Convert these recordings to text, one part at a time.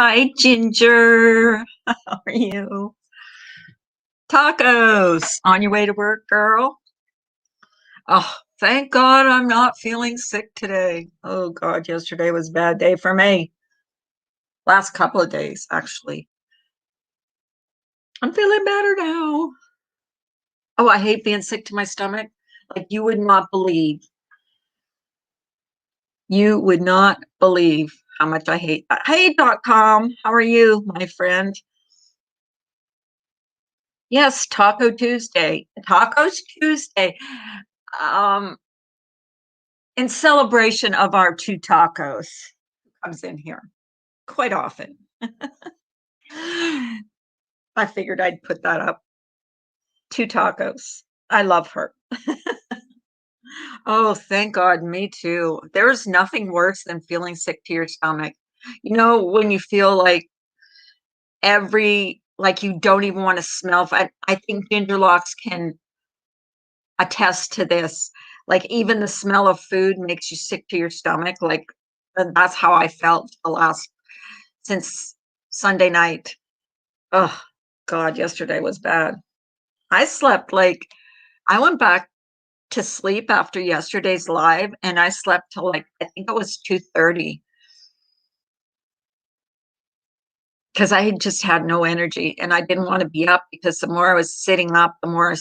Hi, Ginger. How are you? Tacos. On your way to work, girl? Oh, thank God I'm not feeling sick today. Oh, God, yesterday was a bad day for me. Last couple of days, actually. I'm feeling better now. Oh, I hate being sick to my stomach. Like you would not believe. You would not believe how much I hate that. Hey.com, how are you, my friend? Yes, Taco Tuesday. Tacos Tuesday. Um, in celebration of our two tacos, comes in here quite often. I figured I'd put that up. Two tacos. I love her. Oh, thank God, me too. There's nothing worse than feeling sick to your stomach. You know, when you feel like you don't even want to smell. I think Ginger Locks can attest to this. Like even the smell of food makes you sick to your stomach. Like and that's how I felt the last since Sunday night. Oh God, yesterday was bad. I slept like I went back to sleep after yesterday's live and I slept till like I think it was 2:30 because I had just had no energy and I didn't want to be up because the more I was sitting up, the more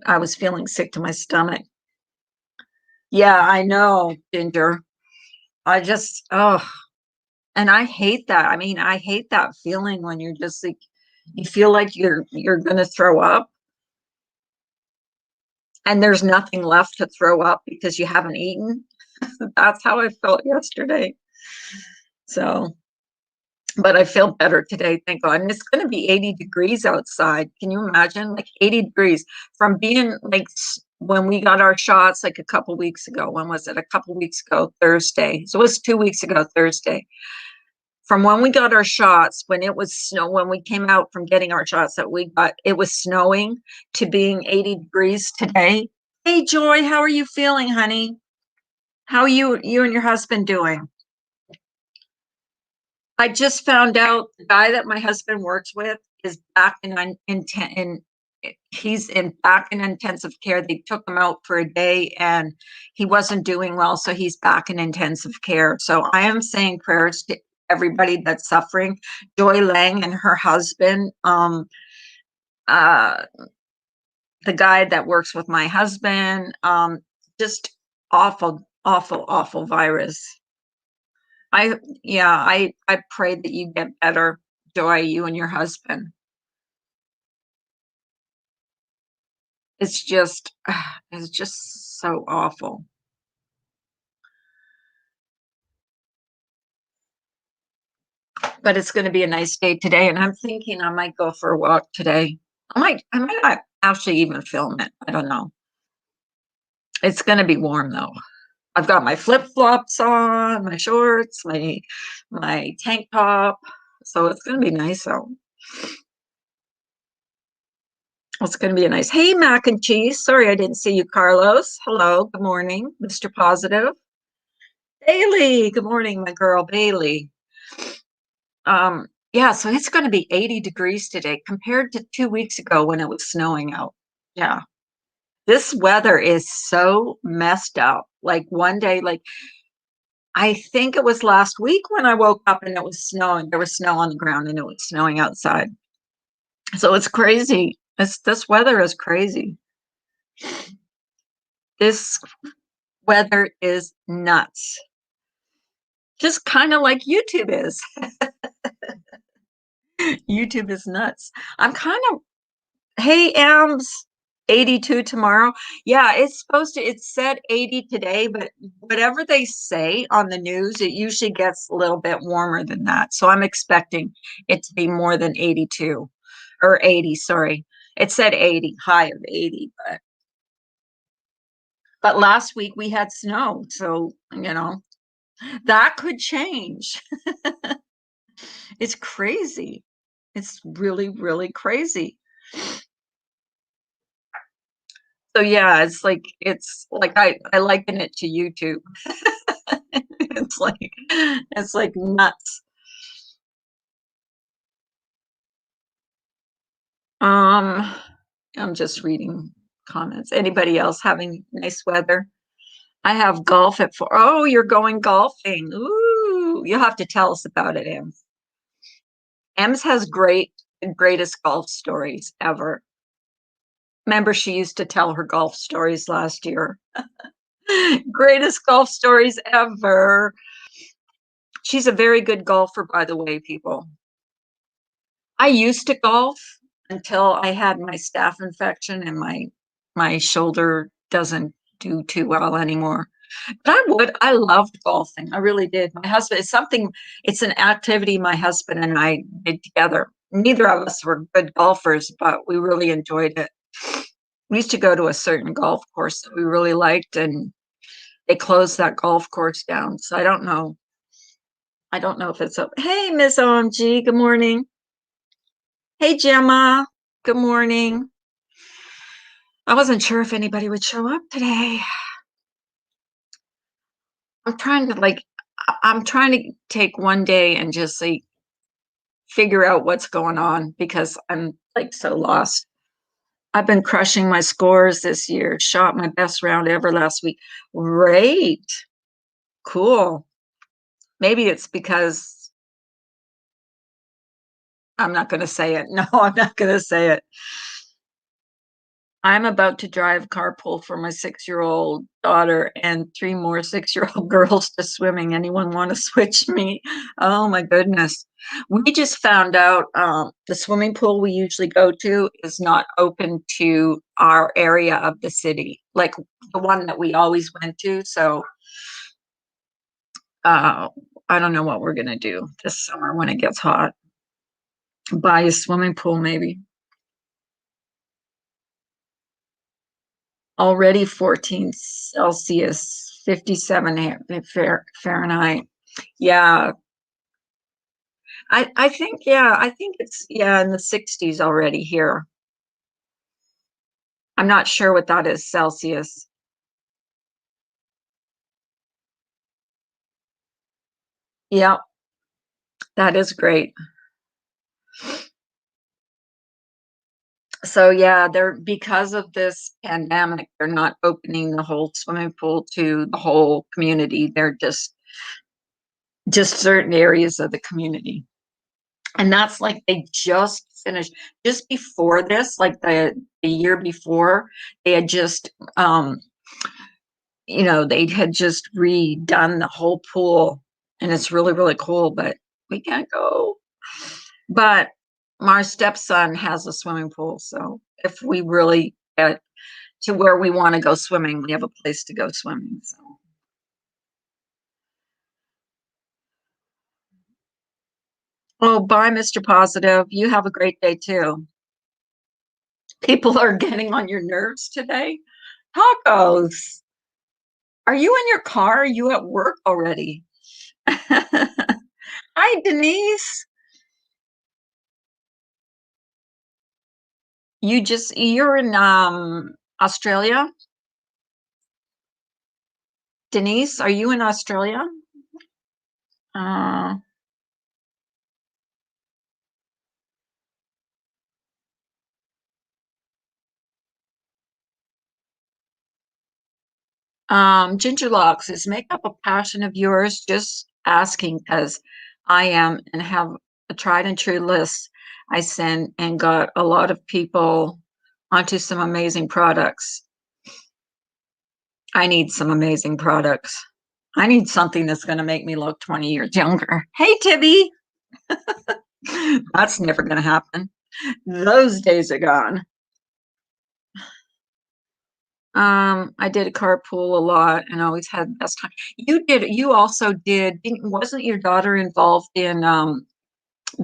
I was feeling sick to my stomach. Yeah, I know, Ginger. I just and I hate that. I mean, I hate that feeling when you're just like you feel like you're gonna throw up and there's nothing left to throw up because you haven't eaten. That's how I felt yesterday. So, but I feel better today, thank God. And it's going to be 80 degrees outside. Can you imagine? Like 80 degrees from being like when we got our shots like a couple weeks ago. When was it? A couple weeks ago, Thursday. So it was 2 weeks ago, Thursday. From when we got our shots, when it was snow, when we came out from getting our shots that we got, it was snowing to being 80 degrees today. Hey, Joy, how are you feeling, honey? How are you and your husband doing? I just found out the guy that my husband works with is back in he's in back in intensive care. They took him out for a day and he wasn't doing well, so he's back in intensive care. So I am saying prayers to everybody that's suffering. Joy Lang and her husband, uh, the guy that works with my husband, just awful, awful, awful virus. I yeah, I pray that you get better, Joy, you and your husband. It's just it's just so awful. But it's going to be a nice day today and I'm thinking I might go for a walk today. I might not actually even film it. I don't know. It's going to be warm though. I've got my flip-flops on, my shorts, my tank top. So it's going to be nice out. It's going to be a nice. Hey, mac and cheese. Sorry I didn't see you, Carlos. Hello. Good morning, Mr. Positive. Bailey. Good morning, my girl, Bailey. Yeah, so it's going to be 80 degrees today compared to 2 weeks ago when it was snowing out. Yeah. This weather is so messed up. Like one day, like I think it was last week when I woke up and it was snowing. There was snow on the ground and it was snowing outside. So it's crazy. This weather is crazy. This weather is nuts. Just kind of like YouTube is. YouTube is nuts. I'm kind of, hey, Ams, 82 tomorrow. Yeah, it said 80 today, but whatever they say on the news, it usually gets a little bit warmer than that. So I'm expecting it to be more than 82 or 80, sorry. It said 80, high of 80, but last week we had snow. So, that could change. It's crazy. It's really, really crazy. So yeah, it's like I liken it to YouTube. It's like nuts. Um, I'm just reading comments. Anybody else having nice weather? I have golf at 4. Oh, you're going golfing. Ooh, you'll have to tell us about it, Ems. Ems has greatest golf stories ever. Remember, she used to tell her golf stories last year. Greatest golf stories ever. She's a very good golfer, by the way, people. I used to golf until I had my staph infection and my shoulder doesn't do too well anymore. But I loved golfing. I really did. My husband, it's an activity my husband and I did together. Neither of us were good golfers, but we really enjoyed it. We used to go to a certain golf course that we really liked, and they closed that golf course down. So I don't know. I don't know if it's open. Hey, Miss OMG, good morning. Hey, Gemma, good morning. I wasn't sure if anybody would show up today. I'm trying to like, I'm trying to take one day and just like figure out what's going on because I'm like so lost. I've been crushing my scores this year, shot my best round ever last week. Great. Cool. Maybe it's because I'm not going to say it. No, I'm not going to say it. I'm about to drive carpool for my 6-year-old daughter and 3 more 6-year-old girls to swimming. Anyone want to switch me? Oh my goodness. We just found out the swimming pool we usually go to is not open to our area of the city, like the one that we always went to. So uh, I don't know what we're going to do this summer when it gets hot. Buy a swimming pool, maybe. Already 14 Celsius, 57 Fahrenheit. Yeah, I think, yeah, I think it's, yeah, in the 60s already here. I'm not sure what that is, Celsius. Yeah, that is great. So yeah, they're because of this pandemic, they're not opening the whole swimming pool to the whole community. They're just certain areas of the community. And that's like they just finished just before this, like the year before, they had just they had just redone the whole pool, and it's really, really cool, but we can't go. But my stepson has a swimming pool, so if we really get to where we want to go swimming, we have a place to go swimming. So oh, bye, Mr. Positive. You have a great day too. People are getting on your nerves today. Tacos. Are you in your car? Are you at work already? Hi, Denise. You're in Australia? Denise, are you in Australia? Uh, Ginger Locks, is makeup a passion of yours? Just asking because I am and have a tried and true list I sent and got a lot of people onto some amazing products. I need some amazing products. I need something that's going to make me look 20 years younger. Hey, Tibby. That's never going to happen. Those days are gone. I did a carpool a lot and always had the best time. You also wasn't your daughter involved in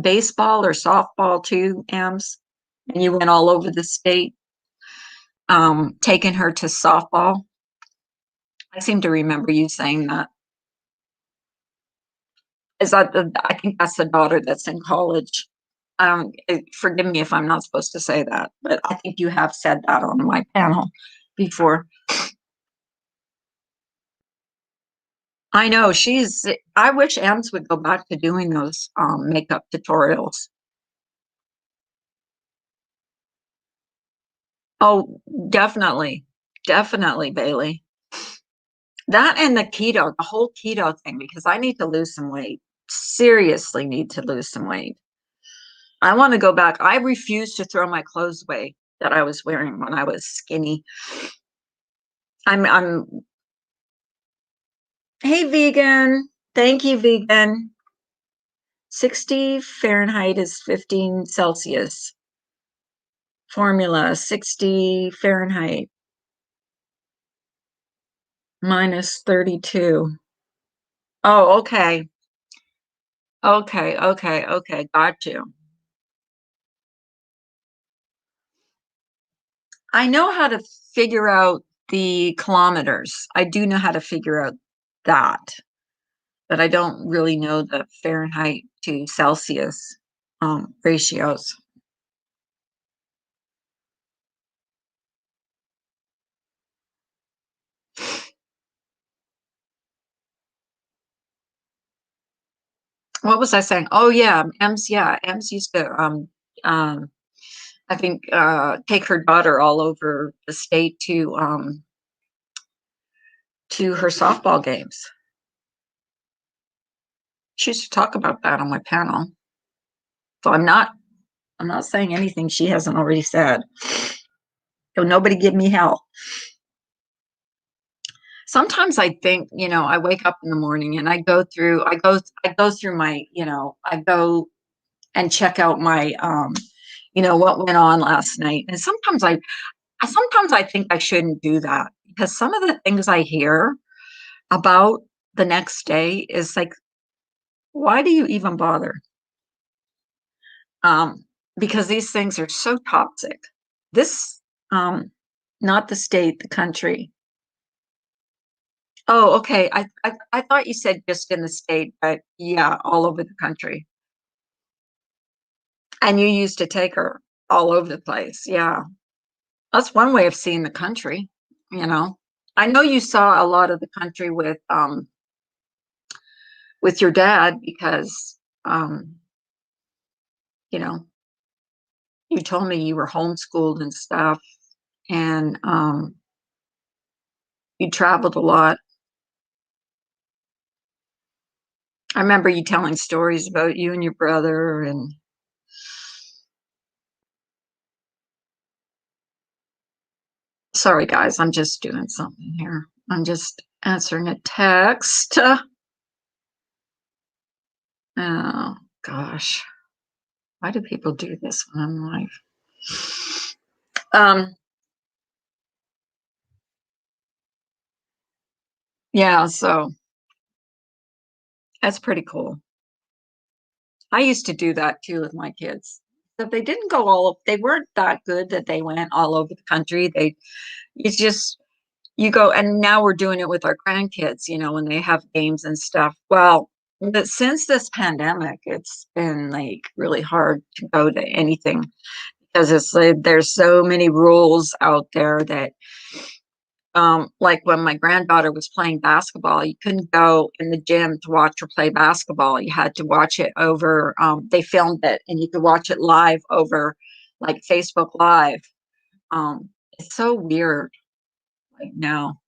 baseball or softball too, Ams? And you went all over the state, taking her to softball. I seem to remember you saying that. I think that's the daughter that's in college. Forgive me if I'm not supposed to say that, but I think you have said that on my panel before. I know I wish Ems would go back to doing those makeup tutorials. Oh, definitely. Definitely, Bailey. That and the keto, the whole keto thing, because I need to lose some weight. Seriously need to lose some weight. I want to go back. I refuse to throw my clothes away that I was wearing when I was skinny. I'm Hey vegan. Thank you, vegan. 60 Fahrenheit is 15 Celsius. Formula 60 Fahrenheit minus 32. Oh, okay. Okay. Got you. I know how to figure out the kilometers. I do know how to figure out that, but I don't really know the Fahrenheit to Celsius ratios. What was I saying? Oh yeah, Ems used to um I think take her daughter all over the state to her softball games. She used to talk about that on my panel. So I'm not saying anything she hasn't already said. So nobody give me hell. Sometimes I think, I wake up in the morning and I go through my, I go and check out my what went on last night. And sometimes I think I shouldn't do that because some of the things I hear about the next day is like, why do you even bother? Um, because these things are so toxic. This, um, not the state, the country. Oh, okay. I thought you said just in the state, but yeah, all over the country. And you used to take her all over the place. Yeah. That's one way of seeing the country, you know. I know you saw a lot of the country with your dad because you know, you told me you were homeschooled and stuff and you traveled a lot. I remember you telling stories about you and your brother and sorry guys, I'm just doing something here. I'm just answering a text. Oh gosh. Why do people do this when I'm live? Um yeah, so that's pretty cool. I used to do that too with my kids. If they didn't go they weren't that good that they went all over the country. It's just, you go, and now we're doing it with our grandkids, when they have games and stuff. Well, but since this pandemic, it's been like really hard to go to anything because it's like there's so many rules out there that like when my granddaughter was playing basketball, you couldn't go in the gym to watch her play basketball. You had to watch it over, they filmed it and you could watch it live over like Facebook Live. It's so weird right now.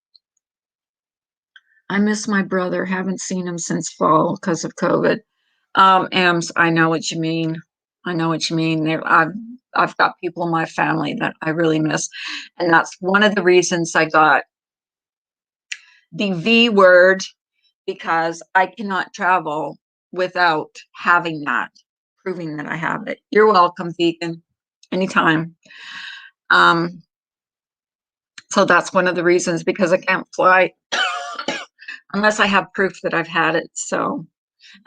I miss my brother. Haven't seen him since fall because of COVID. Ams, I know what you mean. I know what you mean. I've got people in my family that I really miss, and that's one of the reasons I got the V word because I cannot travel without having that, proving that I have it. You're welcome, vegan, anytime. Um, so that's one of the reasons because I can't fly unless I have proof that I've had it. So,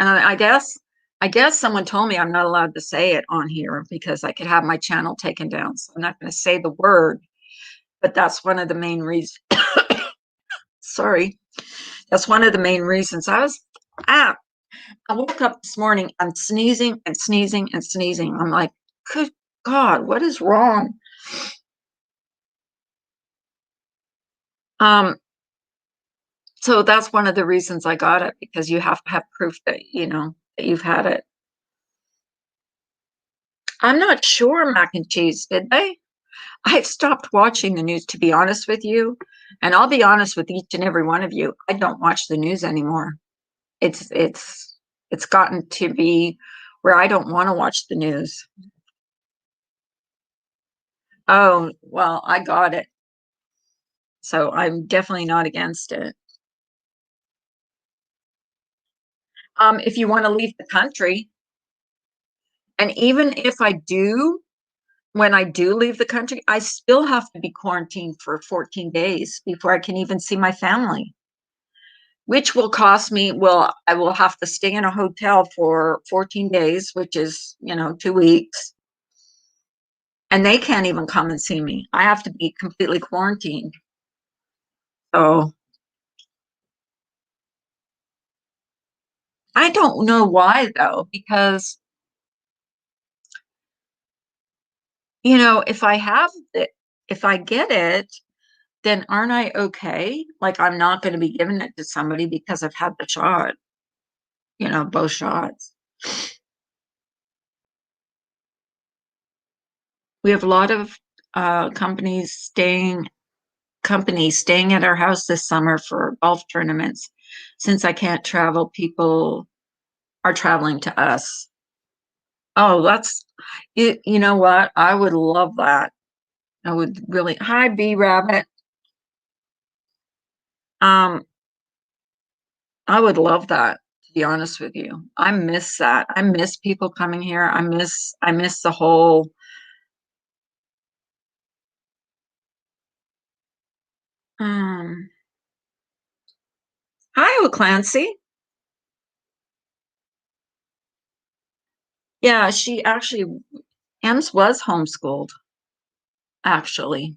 and I guess someone told me I'm not allowed to say it on here because I could have my channel taken down. So I'm not going to say the word, but that's one of the main reasons. Sorry, that's one of the main reasons. Ah, I woke up this morning. I'm sneezing and sneezing and sneezing. I'm like, good God, what is wrong? Um, so that's one of the reasons I got it because you have to have proof that that you've had it. I'm not sure mac and cheese, did they? I've stopped watching the news, to be honest with you. And I'll be honest with each and every one of you. I don't watch the news anymore. It's gotten to be where I don't want to watch the news. Oh, well, I got it. So I'm definitely not against it. If you want to leave the country, and even if I do, when I do leave the country, I still have to be quarantined for 14 days before I can even see my family, which will cost me, well, I will have to stay in a hotel for 14 days, which is, 2 weeks. And they can't even come and see me. I have to be completely quarantined. So I don't know why though, because, if I have it, if I get it, then aren't I okay? Like I'm not going to be giving it to somebody because I've had the shot, both shots. We have a lot of companies staying at our house this summer for golf tournaments. Since I can't travel, people are traveling to us. Oh, that's it. You know what? I would love that. I would really. Hi, B Rabbit. Um, I would love that, to be honest with you. I miss that. I miss people coming here. I miss the whole um hi, Clancy. Yeah, she actually Ems was homeschooled, actually.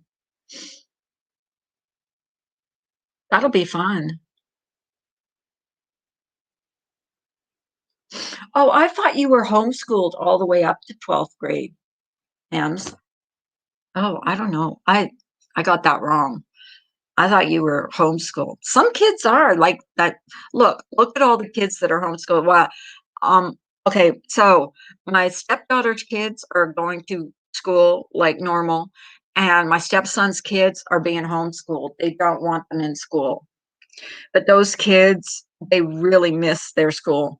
That'll be fun. Oh, I thought you were homeschooled all the way up to 12th grade, Ems. Oh, I don't know. I got that wrong. I thought you were homeschooled. Some kids are like that. Look at all the kids that are homeschooled. Wow. Um, okay, so my stepdaughter's kids are going to school like normal, and my stepson's kids are being homeschooled. They don't want them in school. But those kids, they really miss their school.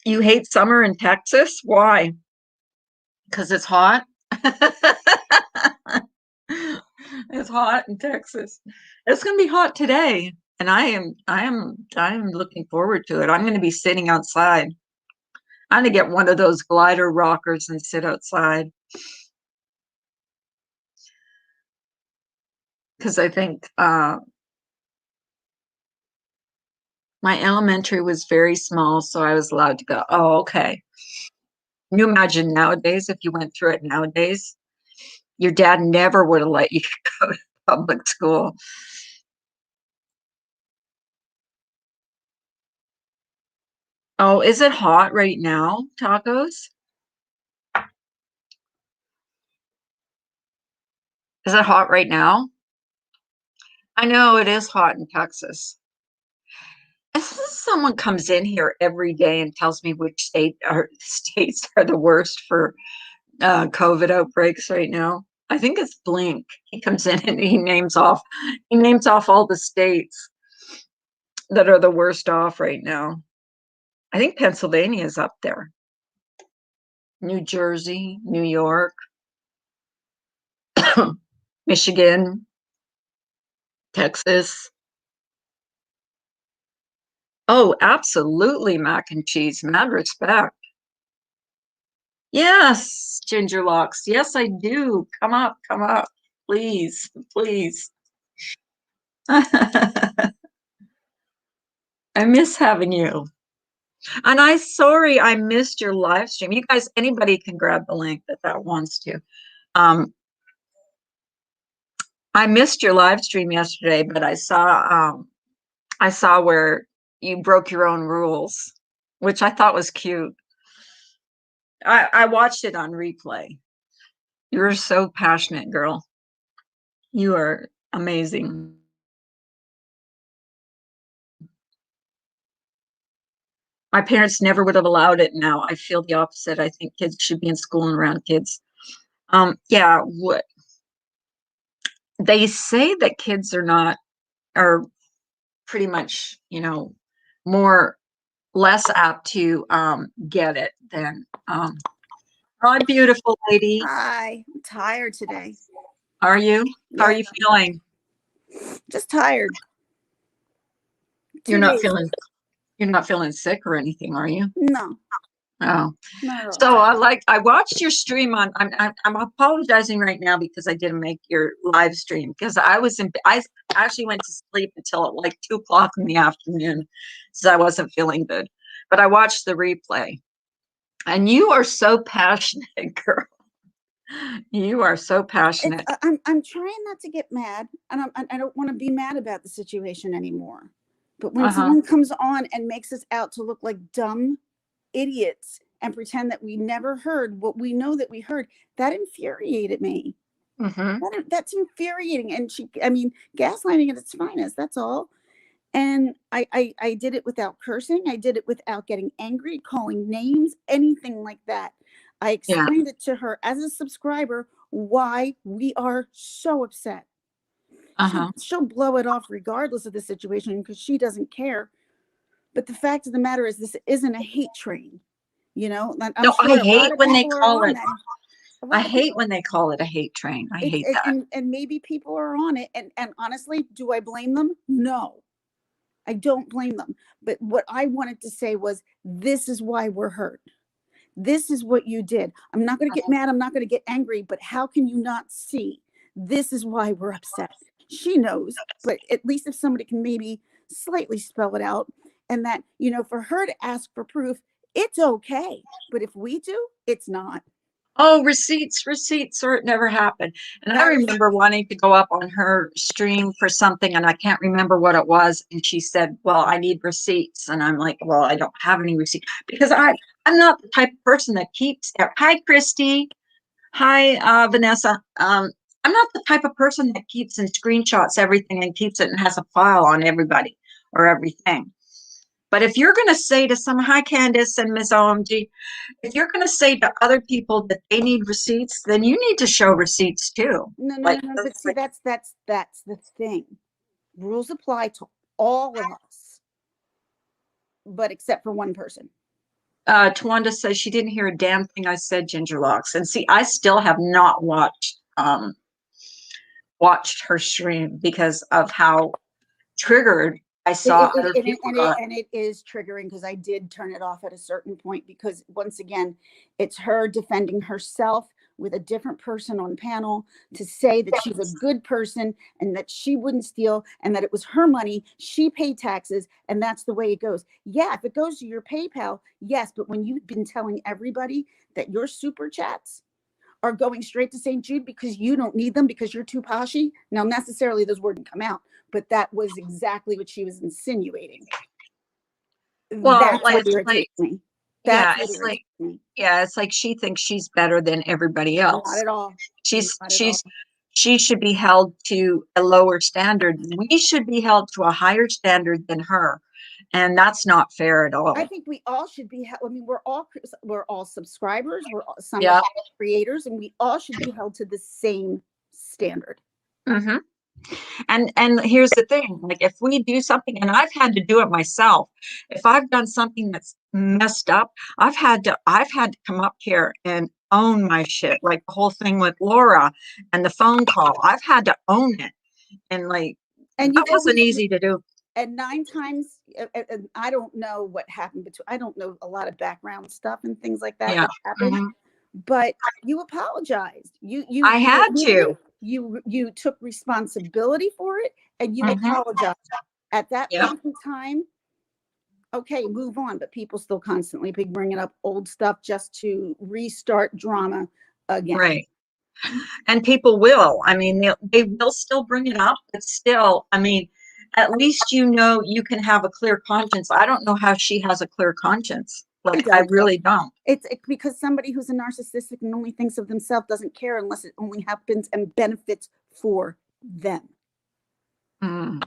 You hate summer in Texas? Why? Because it's hot. It's hot in Texas. It's going to be hot today, and I am looking forward to it. I'm going to be sitting outside. I'm going to get one of those glider rockers and sit outside because I think my elementary was very small, so I was allowed to go. Oh, okay. Can you imagine nowadays if you went through it nowadays? Your dad never would have let you go to public school. Oh, is it hot right now, tacos? Is it hot right now? I know it is hot in Texas. As soon as someone comes in here every day and tells me which states are the worst for COVID outbreaks right now. I think it's Blink. He comes in and he names off all the states that are the worst off right now. I think Pennsylvania is up there. New Jersey, New York, Michigan, Texas. Oh, absolutely mac and cheese. Mad respect. Yes, Ginger Locks. Yes, I do. Come up, come up. Please, please. I miss having you. And sorry I missed your live stream. You guys, anybody can grab the link that wants to. Um, I missed your live stream yesterday, but I saw where you broke your own rules, which I thought was cute. I watched it on replay. You're so passionate, girl. You are amazing. My parents never would have allowed it now. I feel the opposite. I think kids should be in school and around kids. Yeah, what they say that kids are pretty much, more less apt to get it than hi, beautiful lady. Hi, I'm tired today. Are you? How are Yeah, you feeling? just tired. You're 2 days. you're not feeling sick or anything, are you? No, Oh. not at all. So I watched your stream on. I'm apologizing right now because I didn't make your live stream because I actually went to sleep until like 2 o'clock in the afternoon, so I wasn't feeling good. But I watched the replay, and you are so passionate, girl. You are so It's passionate. I'm trying not to get mad, and I don't want to be mad about the situation anymore. But when Uh-huh. someone comes on and makes us out to look like dumb idiots and pretend that we never heard what we know that we heard, that infuriated me. Mm-hmm. That's infuriating. And I mean, gaslighting at its finest. That's all. And I did it without cursing. I did it without getting angry, calling names, anything like that. I Yeah. explained it to her as a subscriber why we are so upset. Uh-huh. She'll blow it off regardless of the situation because she doesn't care. But the fact of the matter is, this isn't a hate train. I'm No, I sure a hate lot of when they people are call on it. that. A I lot of people, hate when they call it a hate train. I hate that. and maybe people are on it. And honestly, do I blame them? No, I don't blame them. But what I wanted to say was, this is why we're hurt. This is what you did. I'm not going to get mad. I'm not going to get angry. But how can you not see? This is why we're upset. She knows, but at least if somebody can maybe slightly spell it out, and that, for her to ask for proof, it's okay. But if we do, it's not. Oh, receipts, or it never happened. And I That is, remember wanting to go up on her stream for something, and I can't remember what it was. And she said, "Well, I need receipts," and I'm like, "Well, I don't have any receipts because I'm not the type of person that keeps." Hi, Christy. Hi, Vanessa. I'm not the type of person that keeps and screenshots everything and keeps it and has a file on everybody or everything. But if you're going to say to some, hi, Candace and Ms. OMG, if you're going to say to other people that they need receipts, then you need to show receipts too. no, no, no, Like, no. But see, that's the thing. Rules apply to all of us, but except for one person. Tawanda says she didn't hear a damn thing I said, Ginger Locks. And see, I still have not watched her stream because of how triggered I saw other people got. And it is triggering because I did turn it off at a certain point because, once again, it's her defending herself with a different person on panel to say that she's a good person and that she wouldn't steal and that it was her money, she paid taxes, and that's the way it goes. Yeah, if it goes to your PayPal, yes, but when you've been telling everybody that your super chats are going straight to St. Jude because you don't need them because you're too poshy. Now, necessarily those words didn't come out, but that was exactly what she was insinuating. Well, That's like, what irritates me. yeah, That's what it's like, irritates me. yeah, it's like she thinks she's better than everybody Not else. at all. She's Not at all. she's she should be held to a lower standard. We should be held to a higher standard than her. And that's not fair at I all. think we all should be. I mean, we're all subscribers. Some of Yeah. us creators, and we all should be held to the same standard. Hmm. And here's the thing, like if we do something, and I've had to do it myself, if I've done something that's messed up, I've had to come up here and own my shit, like the whole thing with Laura and the phone call. I've had to own it. And like And that you've wasn't always easy to do. and 9 times, and I don't know what happened between. I don't know a lot of background stuff and things like that Yeah. that happened. Hmm. But you apologized. I had to. You took responsibility for it, and you Hmm. apologized. At that Yeah. point in time, okay, move on. But people still constantly be bringing up old stuff just to restart drama again. Right. And people will. I mean, they will still bring it up, but still, I mean, at least you can have a clear conscience. I don't know how she has a clear conscience. She Like, I does. really don't. It's because somebody who's a narcissistic and only thinks of themselves doesn't care unless it only happens and benefits for them. Mm.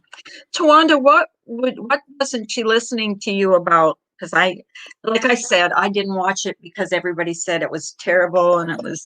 Tawanda, what wasn't she listening to you about? Because like I said, I didn't watch it because everybody said it was terrible and it was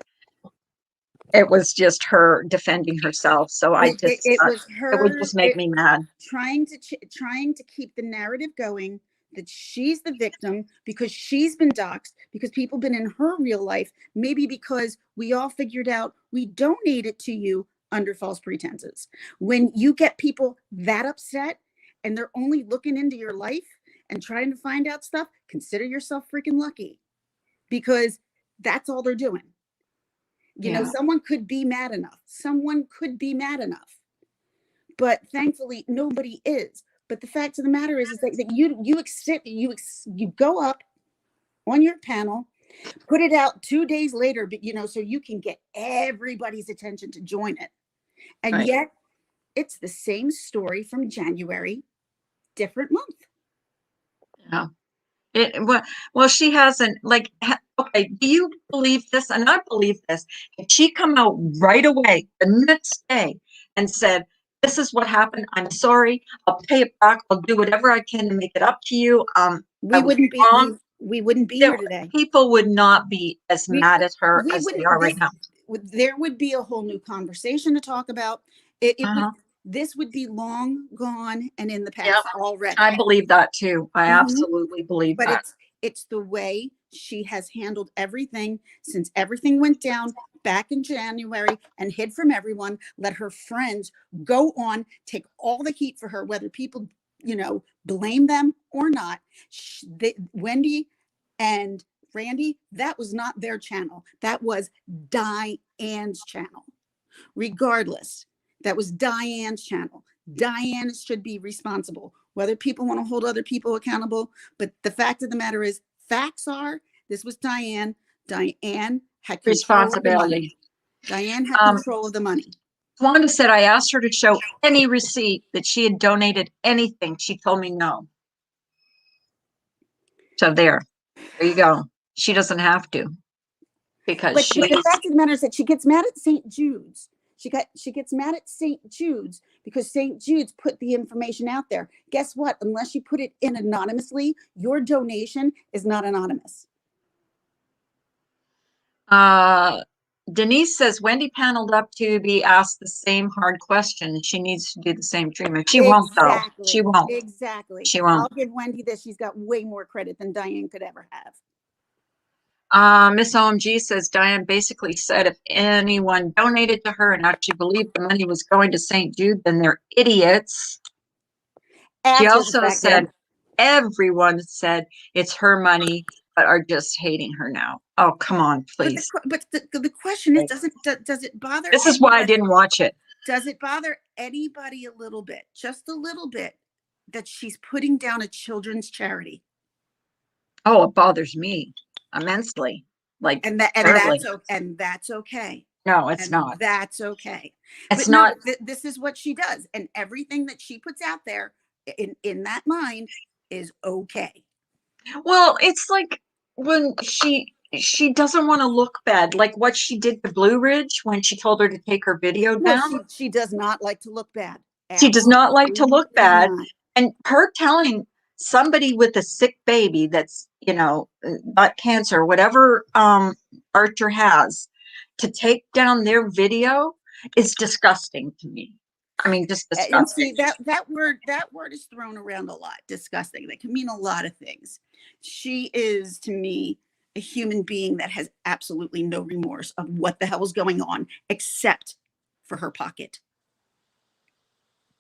it was just her defending herself. So I just, It was it would her just make me mad. trying to keep the narrative going that she's the victim because she's been doxxed, because people been in her real life, maybe because we all figured out we donated to you under false pretenses. When you get people that upset and they're only looking into your life and trying to find out stuff, consider yourself freaking lucky, because that's all they're doing. You know, someone could be mad enough. Someone could be mad enough. But thankfully, nobody is. But the fact of the matter is that you go up on your panel, put it out 2 days later, but so you can get everybody's attention to join it. And Right. yet it's the same story from January, different month. Yeah. Well, she hasn't, like, okay, do you believe this? And I believe this. If she come out right away the next day and said, this is what happened, I'm sorry, I'll pay it back, I'll do whatever I can to make it up to you. We wouldn't be wrong. we wouldn't be here today. People would not be as We- mad at her we as they wouldn't- are right now. There would be a whole new conversation to talk about. This would be long gone and in the past already. I believe that too. I Mhm. absolutely believe But that. it's the way she has handled everything since everything went down back in January and hid from everyone, let her friends go on, take all the heat for her, whether people, blame them or not. Wendy and Randy, that was not their channel. That was Diane's channel. Regardless, that was Diane's channel. Diane should be responsible, whether people want to hold other people accountable. But the fact of the matter is, facts are, this was Diane. Diane had control of the money. Responsibility. Diane had control of the money. Wanda said, I asked her to show any receipt that she had donated anything. She told me no. So there you go. She doesn't have to, because But the fact of the matter is that she gets mad at St. Jude's. She gets mad at St. Jude's because St. Jude's put the information out there. Guess what? Unless you put it in anonymously, your donation is not anonymous. Denise says Wendy paneled up to be asked the same hard question. She needs to do the same treatment. She won't, though. She won't. Exactly. She won't. I'll give Wendy this. She's got way more credit than Diane could ever have. Miss OMG says Diane basically said if anyone donated to her and actually believed the money was going to St. Jude, then they're idiots. She also said everyone said it's her money, but are just hating her now. Oh, come on, please. But the question is, does it bother? This is why I didn't watch it. Does it bother anybody a little bit, just a little bit, that she's putting down a children's charity? Oh, it bothers me immensely. Like, and that's okay. No, it's not. That's okay. It's not. This is what she does, and everything that she puts out there in that mind is okay. Well, it's like when she doesn't want to look bad, like what she did to Blue Ridge when she told her to take her video down. No, she does not like to look bad. She does not like to look bad. And her telling somebody with a sick baby that's, got cancer, whatever Archer has, to take down their video is disgusting to me. I mean, just disgusting. And see, that word is thrown around a lot. Disgusting. That can mean a lot of things. She is, to me, a human being that has absolutely no remorse of what the hell is going on, except for her pocket.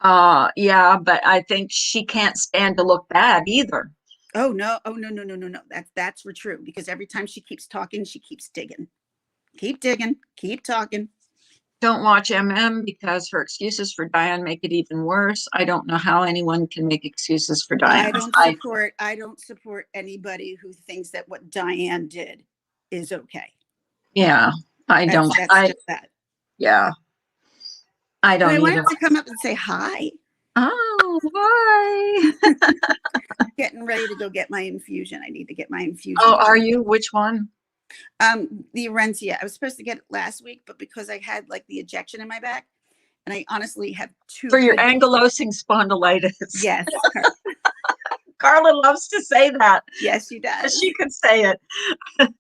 Yeah, but I think she can't stand to look bad either. Oh no. That's for true, because every time she keeps talking, she keeps digging. Keep digging, keep talking. Don't watch MM because her excuses for Diane make it even worse. I don't know how anyone can make excuses for Diane. I don't support anybody who thinks that what Diane did is okay. Yeah, I don't. Yeah, I don't. But I wanted to come up and say hi. Oh, hi. Getting ready to go get my infusion. I need to get my infusion. Oh, are you? Which one? The Orencia. I was supposed to get it last week, but because I had like the ejection in my back, and I honestly have two. For your ankylosing spondylitis. Yes. Carla loves to say that. Yes, she does. She could say it.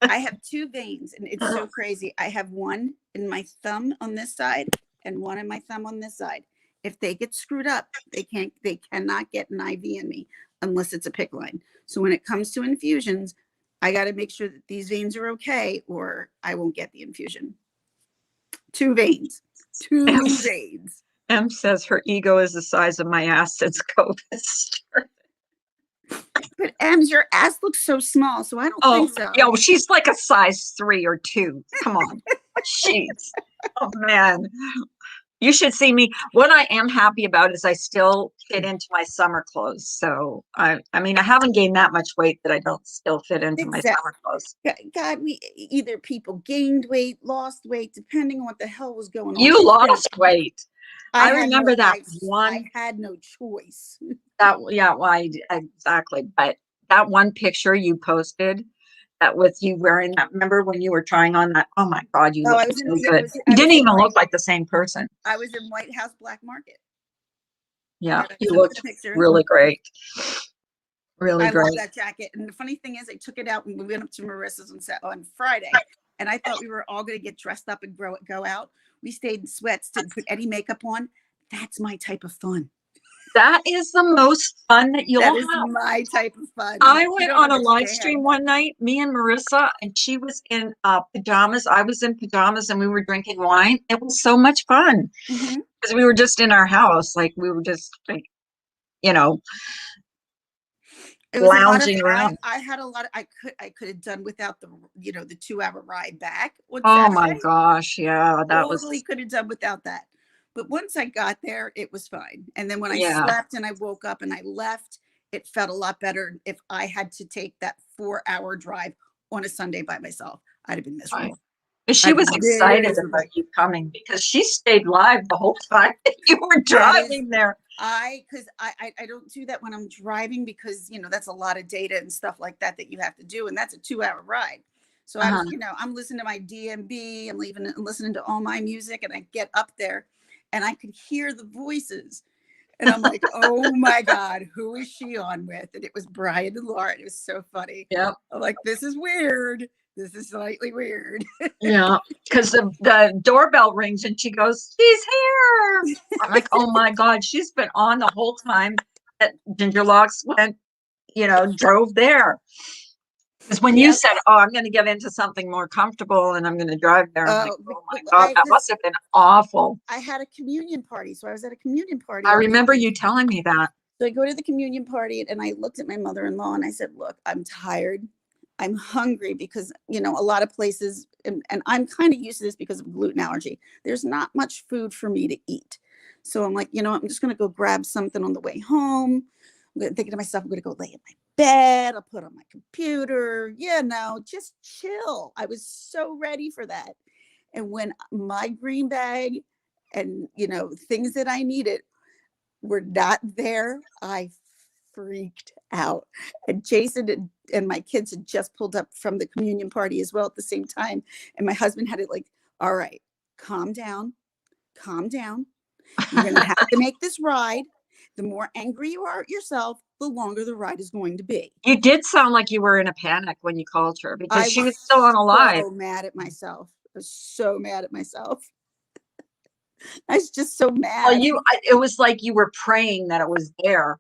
I have two veins, and it's so crazy. I have one in my thumb on this side and one in my thumb on this side. If they get screwed up, they cannot get an IV in me unless it's a PICC line. So when it comes to infusions, I got to make sure that these veins are okay, or I won't get the infusion. Two veins. Em says her ego is the size of my ass since COVID started. But Ems, your ass looks so small, so I don't think so. Yo, she's like a size 3 or 2. Come on. Jeez. Oh man. You should see me. What I am happy about is I still fit into my summer clothes. So I mean, I haven't gained that much weight that I don't still fit into my summer clothes. God, we either people gained weight, lost weight, depending on what the hell was going on. You lost weight. I had remember that one. I had no choice. Exactly. But that one picture you posted, that with you wearing that, remember when you were trying on that? Oh my God, you look so good. You didn't even look like the same person. I was in White House Black Market. Yeah, you looked really great. Really great. I love that jacket. And the funny thing is, I took it out when we went up to Marissa's on Friday, and I thought we were all going to get dressed up and go out. We stayed in sweats, didn't put any makeup on. That's my type of fun. That is the most fun that you'll have. That is my type of fun. I went on a live stream one night, me and Marissa, and she was in pajamas. I was in pajamas, and we were drinking wine. It was so much fun because we were just in our house. Like we were just like, lounging around. I had a lot of, I could have done without the 2-hour ride back. Oh my gosh. Yeah. That totally could have done without that. But once I got there, it was fine. And then when I slept and I woke up and I left, it felt a lot better. If I had to take that 4-hour drive on a Sunday by myself, I'd have been miserable. Right. She was excited about you coming because she stayed live the whole time that you were driving there. Because I don't do that when I'm driving because, that's a lot of data and stuff like that you have to do. And that's a 2-hour ride. So I'm listening to my DMB, I'm listening to all my music, and I get up there and I could hear the voices. And I'm like, oh my God, who is she on with? And it was Brian and Laura. It was so funny. Yeah. I'm like, this is weird. This is slightly weird. Yeah, because the doorbell rings and she goes, she's here. I'm like, oh my God, she's been on the whole time that Ginger Locks went, drove there. Because when you said, oh, I'm going to get into something more comfortable and I'm going to drive there, I'm like, oh my God, that must have been awful. I had a communion party. So I was at a communion party. I remember you telling me that. So I go to the communion party and I looked at my mother-in-law and I said, look, I'm tired. I'm hungry because, a lot of places, and I'm kind of used to this because of gluten allergy. There's not much food for me to eat. So I'm like, I'm just going to go grab something on the way home. I'm thinking to myself, I'm going to go lay in my bed. I'll put on my computer, just chill. I was so ready for that. And when my green bag and, things that I needed were not there, I freaked out. And Jason and my kids had just pulled up from the communion party as well at the same time. And my husband had it like, all right, calm down. You're going to have to make this ride. The more angry you are at yourself, the longer the ride is going to be. You did sound like you were in a panic when you called her because she was still on a live. I was so mad at myself. I was so mad at myself. I was just so mad. Well, it was like you were praying that it was there.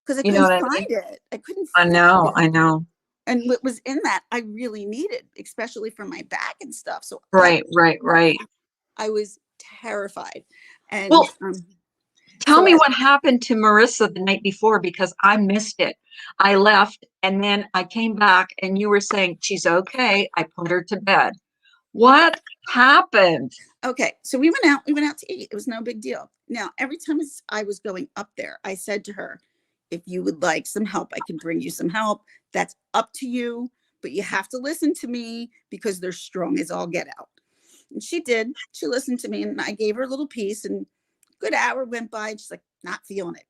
Because I couldn't find it. I couldn't find it. I know. And what was in that, I really needed, especially for my back and stuff. So right. I was terrified. And tell me what happened to Marissa the night before because I missed it. I left and then I came back and you were saying she's okay. I put her to bed. What happened? Okay, so we went out to eat. It was no big deal. Now, every time I was going up there, I said to her, if you would like some help, I can bring you some help. That's up to you, but you have to listen to me because they're strong as all get out. And she did. She listened to me and I gave her a little piece and a good hour went by and she's like, not feeling it.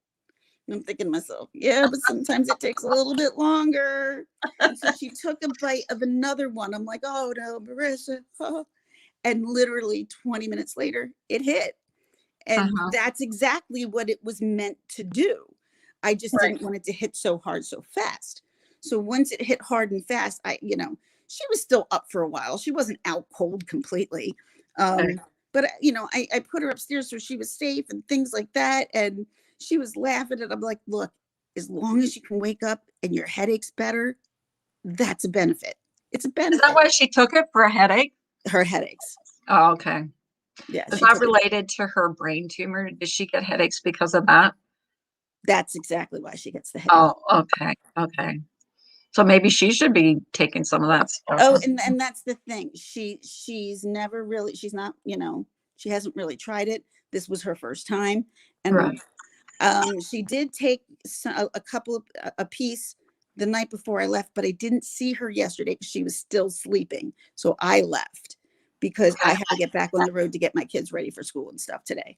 And I'm thinking to myself, yeah, but sometimes it takes a little bit longer. And so she took a bite of another one. I'm like, oh no, Marissa. Oh. And literally 20 minutes later, it hit. And that's exactly what it was meant to do. I just Right. didn't want it to hit so hard so fast. So once it hit hard and fast, she was still up for a while. She wasn't out cold completely. Right. But I put her upstairs so she was safe and things like that. And she was laughing, and I'm like, look, as long as you can wake up and your headache's better, that's a benefit. It's a Is that benefit. why she took it, for a headache? Her headaches. Oh, okay. Yeah, Is she that took it. related to her brain tumor? Does she get headaches because of that? That's exactly why she gets the headache. Oh, okay. Okay. So maybe she should be taking some of that stuff. Oh, and that's the thing. She's never really, she's not, she hasn't really tried it. This was her first time. Right. And she did take a couple of a piece the night before I left, but I didn't see her yesterday because she was still sleeping. So I left because I had to get back on the road to get my kids ready for school and stuff today.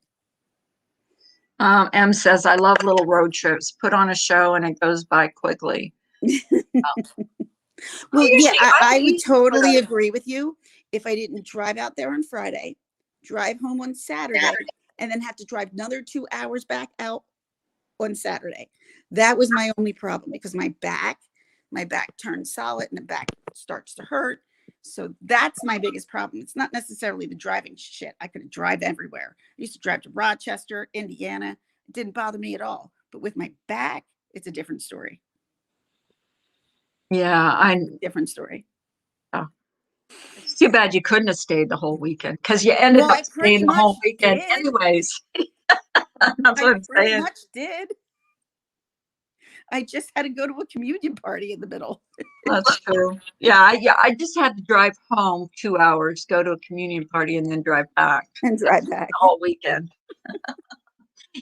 M says, I love little road trips. Put on a show and it goes by quickly. Well, yeah, I would usually totally agree with you if I didn't drive out there on Friday, drive home on Saturday, and then have to drive another 2 hours back out on Saturday. That was my only problem because my back turns solid and the back starts to hurt. So that's my biggest problem. It's not necessarily the driving shit. I could drive everywhere. I used to drive to Rochester, Indiana. It didn't bother me at all. But with my back, it's a different story. Yeah, Different story. it's too bad you couldn't have stayed the whole weekend, because you ended Well, up I pretty staying the whole much weekend did. anyways. That's what I I'm pretty saying. much did. I just had to go to a communion party in the middle. That's true. Yeah, I just had to drive home 2 hours, go to a communion party, and then drive back And drive back. the whole weekend.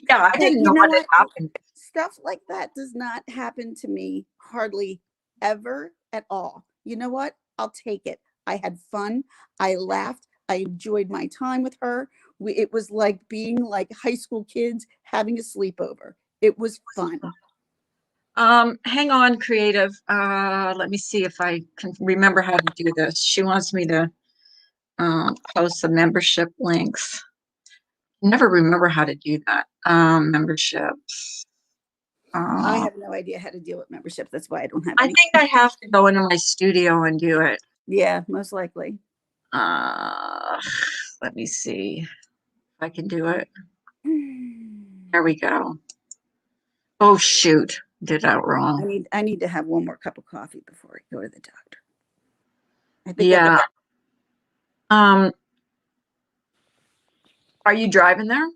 Yeah, I Hey, didn't you know know what what? had happened. Stuff like that does not happen to me hardly ever at all. You know what? I'll take it. I had fun. I laughed. I enjoyed my time with her. It was like being like high school kids having a sleepover. It was fun. Hang on, creative. Let me see if I can remember how to do this. She wants me to post the membership links. Never remember how to do that. Memberships. I have no idea how to deal with memberships. That's why I don't have I any. think I have to go into my studio and do it. Yeah, most likely. Let me see if I can do it. There we go. Oh shoot, did that wrong. I need to have one more cup of coffee before I go to the doctor. I think Yeah. Are you driving there?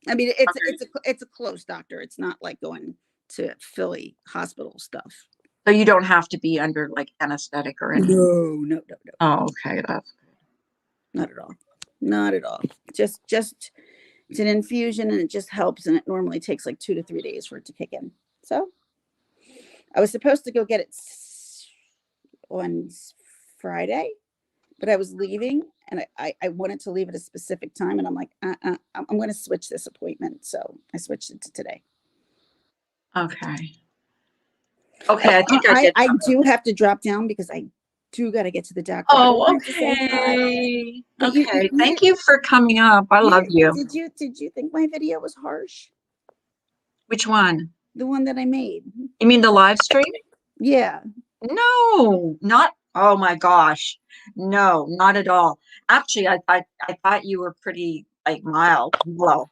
I mean, it's a close doctor. It's not like going to Philly hospital stuff. So you don't have to be under like anesthetic or anything? No. Oh, okay. That's Not at all. Not at all. Just it's an infusion and it just helps. And it normally takes like 2 to 3 days for it to kick in. So I was supposed to go get it on Friday, but I was leaving and I wanted to leave at a specific time. And I'm like, I'm going to switch this appointment. So I switched it to today. okay. Okay, I think I did. I do have to drop down because I do got to get to the doctor. Oh, okay. Okay. Thank you for coming up. I love you. Did you think my video was harsh? Which one? The one that I made. You mean the live stream? Yeah. No, not. Oh my gosh. No, not at all. Actually, I thought you were pretty like mild, low,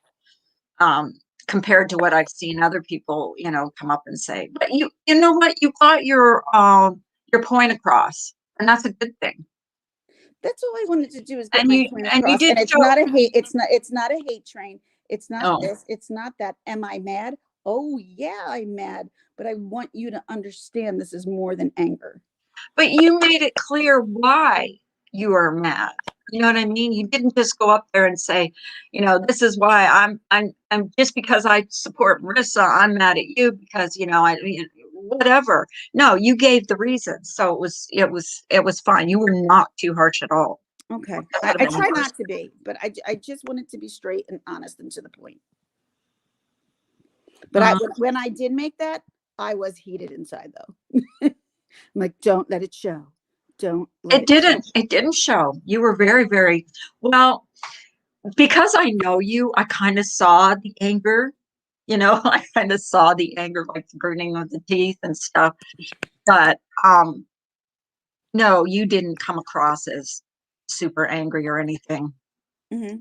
compared to what I've seen other people, come up and say. But you know what? You got your point across, and that's a good thing. That's all I wanted to do is get And my you point and you across. did And it's show. not a hate. It's not a hate train. It's not Oh. this. It's not that. Am I mad? Oh yeah, I'm mad. But I want you to understand this is more than anger. But you made it clear why you are mad. You know what I mean? You didn't just go up there and say, this is why I'm just because I support Marissa, I'm mad at you because, whatever. No, you gave the reasons. So it was fine. You were not too harsh at all. Okay. I try not to be, but I just wanted to be straight and honest and to the point. But when I did make that, I was heated inside though. I'm like, don't let it show. Don't let it didn't. It didn't show. You were very, very well, because I know you, I kind of saw the anger You know, I kind of saw the anger, like the gritting of the teeth and stuff. But no, you didn't come across as super angry or anything. Hmm.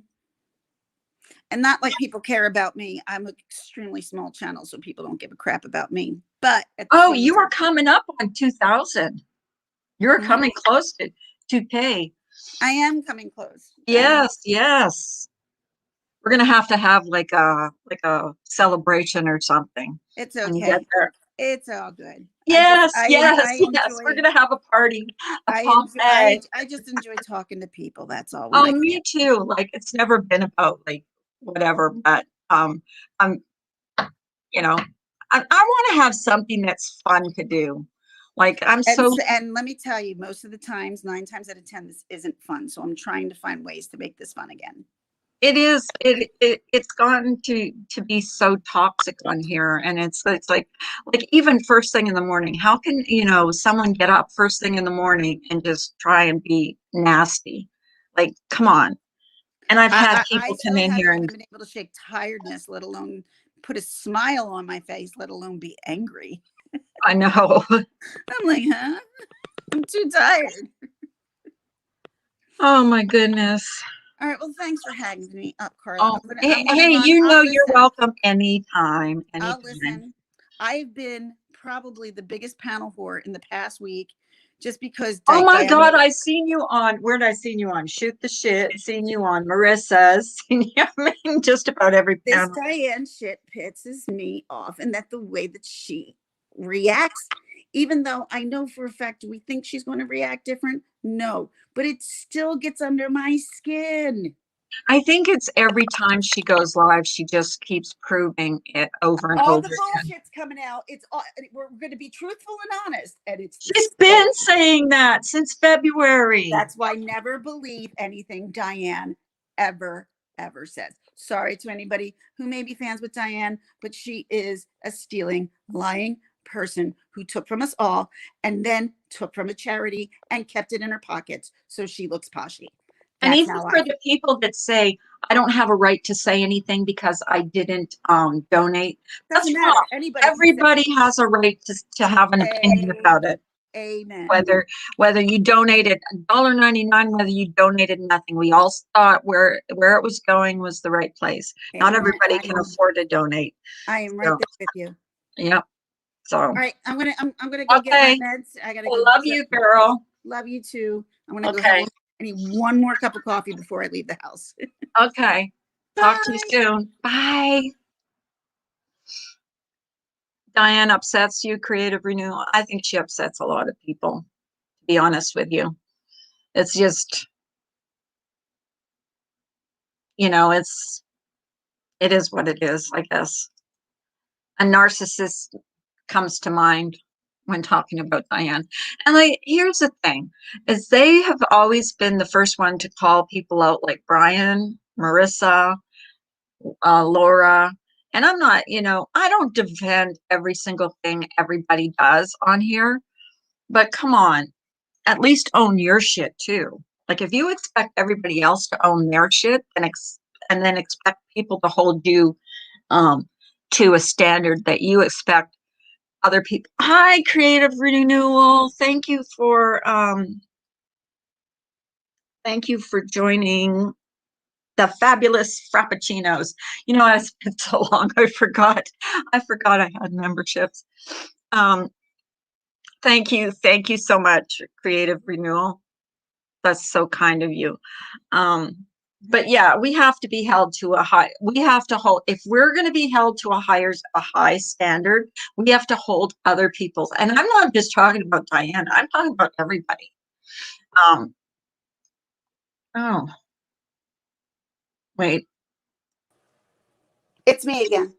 And not like people care about me. I'm an extremely small channel, so people don't give a crap about me. But at the Oh, same you are time, coming up on 2,000. You're mhm, coming close to 2K. I am coming close. Yes, yes. We're gonna have to have like a celebration or something It's when you get okay. there. It's all good. Yes, I yes, yes. We're enjoy gonna have a party, a I enjoy party. I just enjoy talking to people. That's all when Oh, I me can. too. Like it's never been about like whatever, but I'm you know, I want to have something that's fun to do. Like I'm And so and let me tell you, most of the times, 9 times out of 10, this isn't fun. So I'm trying to find ways to make this fun again. it is it's gone to be so toxic on here, and it's like even first thing in the morning, how can someone get up first thing in the morning and just try and be nasty? Like, come on. And I've had I people come still in here haven't even and been able to shake tiredness, let alone put a smile on my face, let alone be angry. I know. I'm like, huh? I'm too tired. Oh my goodness. All right. Well, thanks for hanging me up, Carla. Oh, hey, I'll you're listen. welcome anytime, I'll anytime. listen. I've been probably the biggest panel whore in the past week just because Oh my Diane, God, I seen you on, where did I seen you on? Shoot the Shit, seen you on Marissa's, seen you, I mean, just about every this panel. Diane shit pisses me off. And that the way that she reacts, even though I know for a fact we think she's going to react different, no, but it still gets under my skin. I think it's every time she goes live, she just keeps proving it over and All over the again. bullshit's coming out. It's all, we're going to be truthful and honest, and it's the She's same. been saying that since February. That's why never believe anything Diane ever says. Sorry to anybody who may be fans with Diane, but she is a stealing, lying person who took from us all and then took from a charity and kept it in her pockets so she looks poshy. And That's even how for I the people that say, I don't have a right to say anything because I didn't donate, that's doesn't matter. wrong. Anybody can say Everybody has a right to have an opinion a about it. amen. Whether you donated $1.99, whether you donated nothing, we all thought where it was going was the right place. Not Amen. everybody can afford to donate. I am right So, there with you. yep. So, All right, I'm gonna go get my okay. meds. I gotta I go. love you, girl. Love you too. I'm gonna go have. Okay. I need one more cup of coffee before I leave the house. Okay. Talk to you Bye. soon. Bye. Diane upsets you, Creative Renewal. I think she upsets a lot of people, to be honest with you. It's just, it is what it is, I guess. A narcissist comes to mind when talking about Diane. And like, here's the thing, is they have always been the first one to call people out, like Brian, Marissa, Laura. And I'm not, I don't defend every single thing everybody does on here, but come on, at least own your shit too. Like if you expect everybody else to own their shit and then expect people to hold you um, to a standard that you expect other people. Hi, Creative Renewal. Thank you for joining the fabulous Frappuccinos. It's been so long. I forgot I had memberships. Um, thank you so much, Creative Renewal. That's so kind of you. But yeah, we have to be held to we have to hold, if we're going to be held to a high standard, we have to hold other people's. And I'm not just talking about Diana, I'm talking about everybody. Um, oh, wait. It's me again.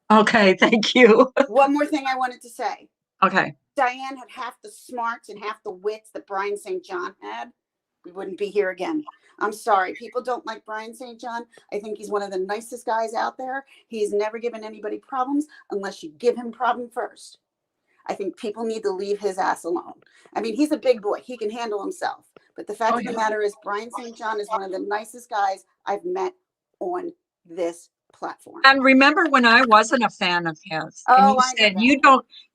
Okay, thank you. One more thing I wanted to say. Okay. Diane had half the smarts and half the wits that Brian St. John had. We wouldn't be here again. I'm sorry. People don't like Brian St. John. I think he's one of the nicest guys out there. He's never given anybody problems unless you give him problem first. I think people need to leave his ass alone. I mean, he's a big boy. He can handle himself. But the fact of the matter is, Brian St. John is one of the nicest guys I've met on this platform. And remember when I wasn't a fan of his, and Oh, you I know said, that.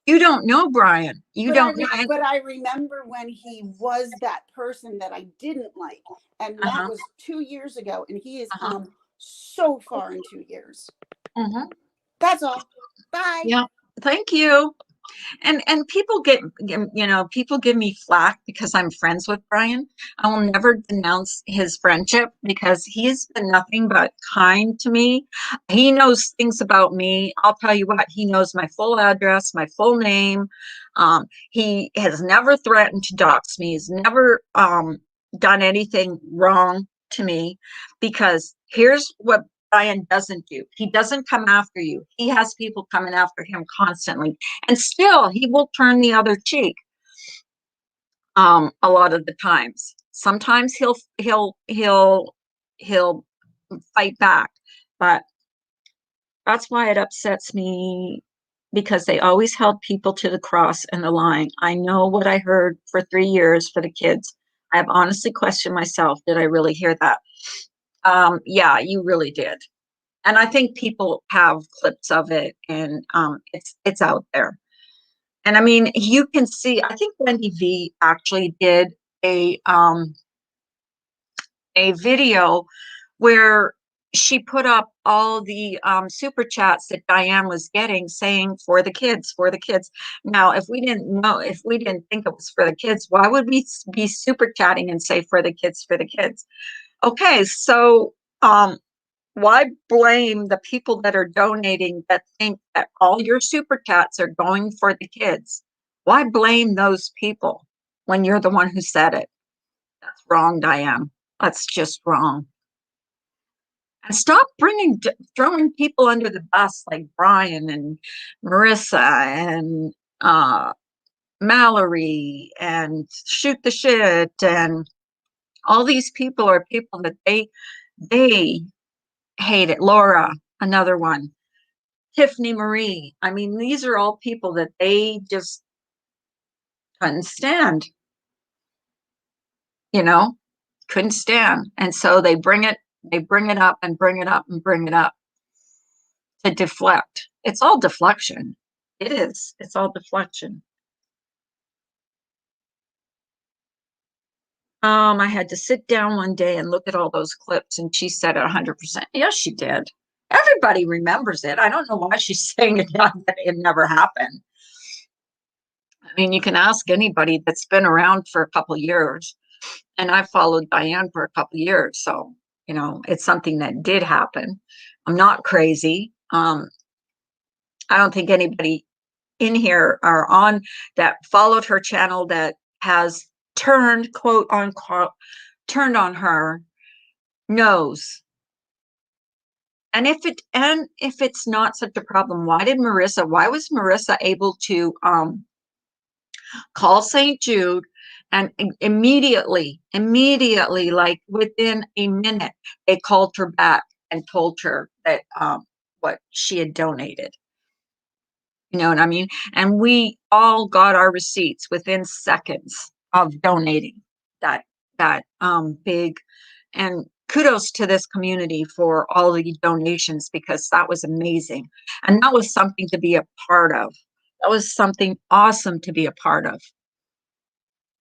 you don't know Brian. You don't know. But I remember when he was that person that I didn't like, and that Uh-huh, was 2 years ago, and he has uh-huh. come so far in 2 years. Mhm. That's all. Bye. Yeah. Thank you. And people people give me flack because I'm friends with Brian. I will never denounce his friendship because he's been nothing but kind to me. He knows things about me. I'll tell you what, he knows my full address, my full name. He has never threatened to dox me. He's never done anything wrong to me, because here's what Brian doesn't do. He doesn't come after you. He has people coming after him constantly, and still he will turn the other cheek. A lot of the times, sometimes he'll fight back, but that's why it upsets me, because they always held people to the cross and the line. I know what I heard for 3 years for the kids. I have honestly questioned myself, did I really hear that? Yeah, you really did. And I think people have clips of it, and it's out there. And I mean, you can see, I think Wendy V actually did a video where she put up all the super chats that Diane was getting, saying for the kids, for the kids. Now, if we didn't think it was for the kids, why would we be super chatting and say for the kids, for the kids? Okay, so why blame the people that are donating, that think that all your super chats are going for the kids? Why blame those people when you're the one who said it? That's wrong, Diane. That's just wrong. And stop throwing people under the bus like Brian and Marissa and Mallory and Shoot the Shit, and all these people are people that they hate it. Laura, another one. Tiffany Marie. I mean, these are all people that they just couldn't stand, you know, couldn't stand. And so they bring it up and bring it up and bring it up to deflect. It's all deflection. It is. It's all deflection. I had to sit down one day and look at all those clips, and she said it 100%. Yes, she did. Everybody remembers it. I don't know why she's saying that it never happened. I mean, you can ask anybody that's been around for a couple years, and I followed Diane for a couple years, so it's something that did happen. I'm not crazy. I don't think anybody in here or on that followed her channel that has turned, quote unquote, turned on her knows. And if it's not such a problem, why was Marissa able to call St. Jude and immediately, like within a minute, they called her back and told her that what she had donated. You know what I mean? And we all got our receipts within seconds of donating that big. And kudos to this community for all the donations, because that was amazing. And that was something to be a part of. That was something awesome to be a part of.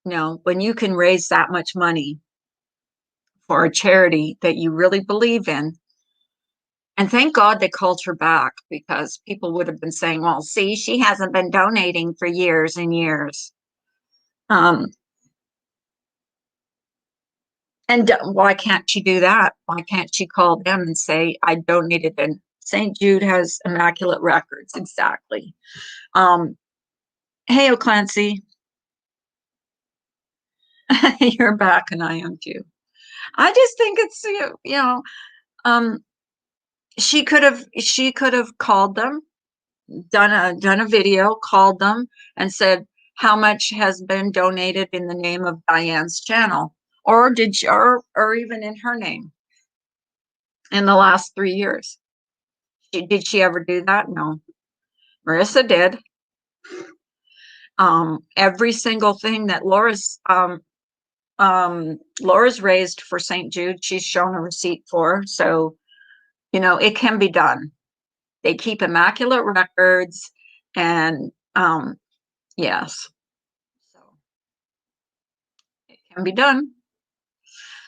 When you can raise that much money for a charity that you really believe in. And thank God they called her back, because people would have been saying, well, see, she hasn't been donating for years and years. And why can't she do that? Why can't she call them and say, I donated? And St. Jude has immaculate records. Exactly. Hey, O'Clancy. You're back, and I am too. I just think it's, um, she could have called them, done a video, called them, and said how much has been donated in the name of Diane's channel, or did she, or even in her name in the last 3 years. Did she ever do that? No. Marissa did. Every single thing that Laura's raised for St. Jude, she's shown a receipt for. So it can be done. They keep immaculate records, and yes, so it can be done.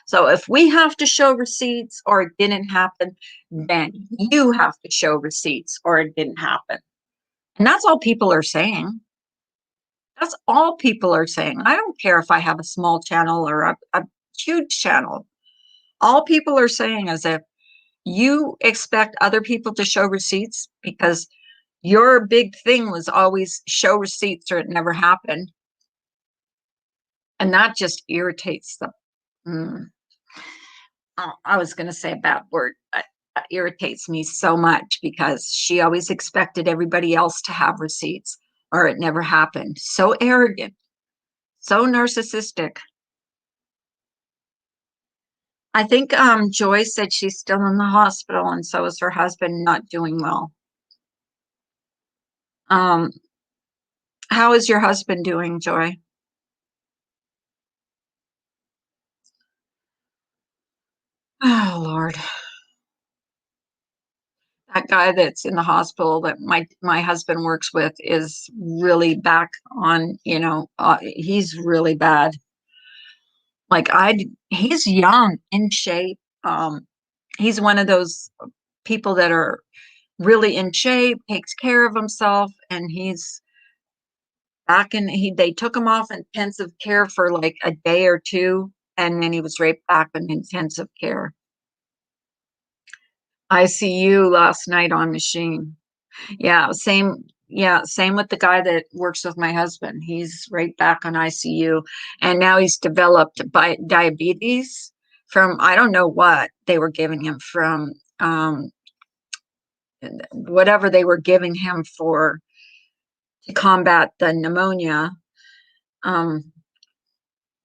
So if we have to show receipts or it didn't happen, then you have to show receipts or it didn't happen. And that's all people are saying. That's all people are saying. I don't care if I have a small channel or a huge channel. All people are saying is if you expect other people to show receipts because your big thing was always show receipts or it never happened. And that just irritates them. I was going to say a bad word, but that irritates me so much because she always expected everybody else to have receipts or it never happened. So arrogant, so narcissistic. I think Joy said she's still in the hospital and so is her husband, not doing well. How is your husband doing, Joy? Oh, Lord. That guy that's in the hospital that my husband works with is really back on, he's really bad. Like he's young, in shape. He's one of those people that are really in shape, takes care of himself, and he's back in they took him off intensive care for like a day or two, and then he was right back in intensive care. ICU last night on machine. Yeah, same. Yeah, same with the guy that works with my husband. He's right back on ICU, and now he's developed diabetes from I don't know what they were giving him from whatever they were giving him for to combat the pneumonia. Um,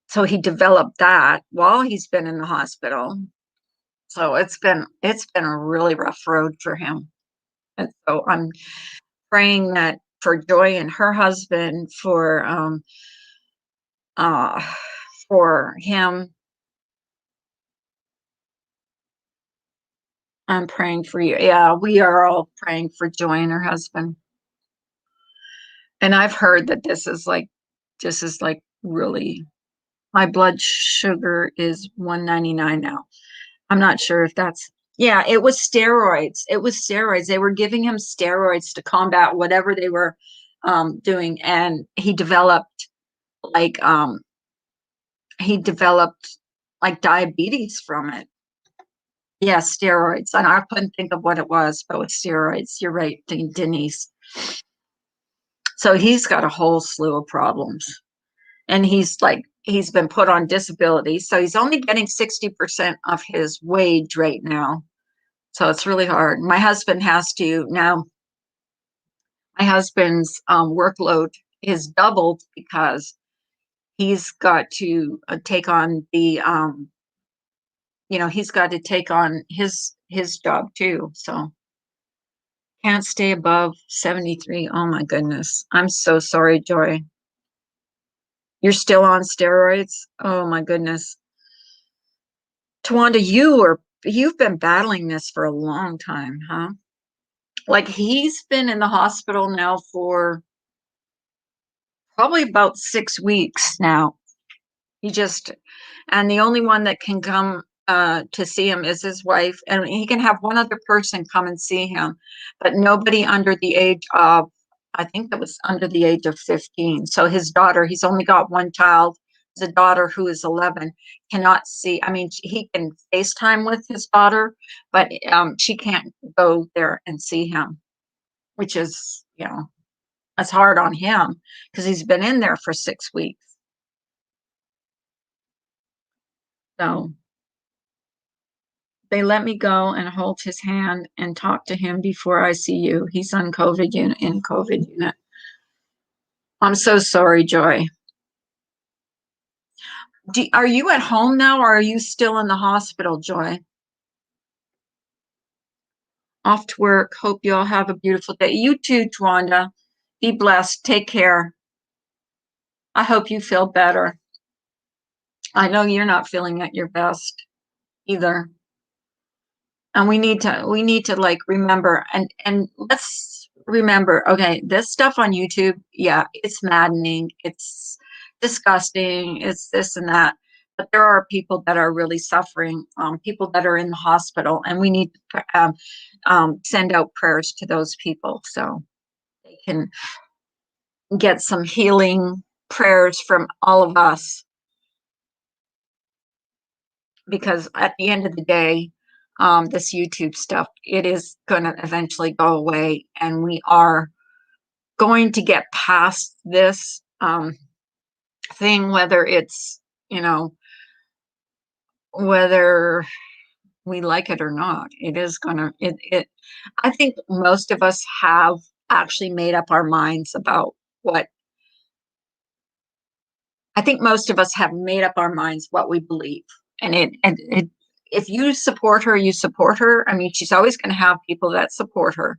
so he developed that while he's been in the hospital. So it's been a really rough road for him. And so I'm praying that for Joy and her husband, uh for him. I'm praying for you. Yeah, we are all praying for Joy and her husband. And I've heard that this is like really my blood sugar is 199 now. I'm not sure if that's yeah, it was steroids. It was steroids. They were giving him steroids to combat whatever they were doing, and like um he developed like diabetes from it. Yeah, steroids. And I couldn't think of what it was, but with steroids, you're right, Denise. So he's got a whole slew of problems. And he's been put on disability. So he's only getting 60% of his wage right now. So it's really hard. My husband's workload is doubled because he's got to take on he's got to take on his job too. So can't stay above 73. Oh my goodness. I'm so sorry, Joy. You're still on steroids? Oh my goodness. Tawanda, you've been battling this for a long time, huh? Like he's been in the hospital now for probably about 6 weeks now. And the only one that can come to see him is his wife, and he can have one other person come and see him, but nobody under the age of, I think that was under the age of 15. So his daughter, he's only got one child, his daughter who is 11, cannot see. I mean, he can FaceTime with his daughter, but she can't go there and see him, which is, that's hard on him because he's been in there for 6 weeks. So they let me go and hold his hand and talk to him before ICU. He's on COVID unit. I'm so sorry, Joy. Are you at home now or are you still in the hospital, Joy? Off to work. Hope you all have a beautiful day. You too, Twanda. Be blessed. Take care. I hope you feel better. I know you're not feeling at your best either. And we need to like remember and let's remember, okay, this stuff on YouTube, yeah, it's maddening, it's disgusting, it's this and that. But there are people that are really suffering, people that are in the hospital, and we need to send out prayers to those people so they can get some healing prayers from all of us. Because at the end of the day, this YouTube stuff, it is going to eventually go away, and we are going to get past this thing, whether it's, you know, whether we like it or not. It is going to, I think most of us have actually made up our minds about what, I think most of us have made up our minds what we believe. And if you support her, you support her. I mean, she's always going to have people that support her,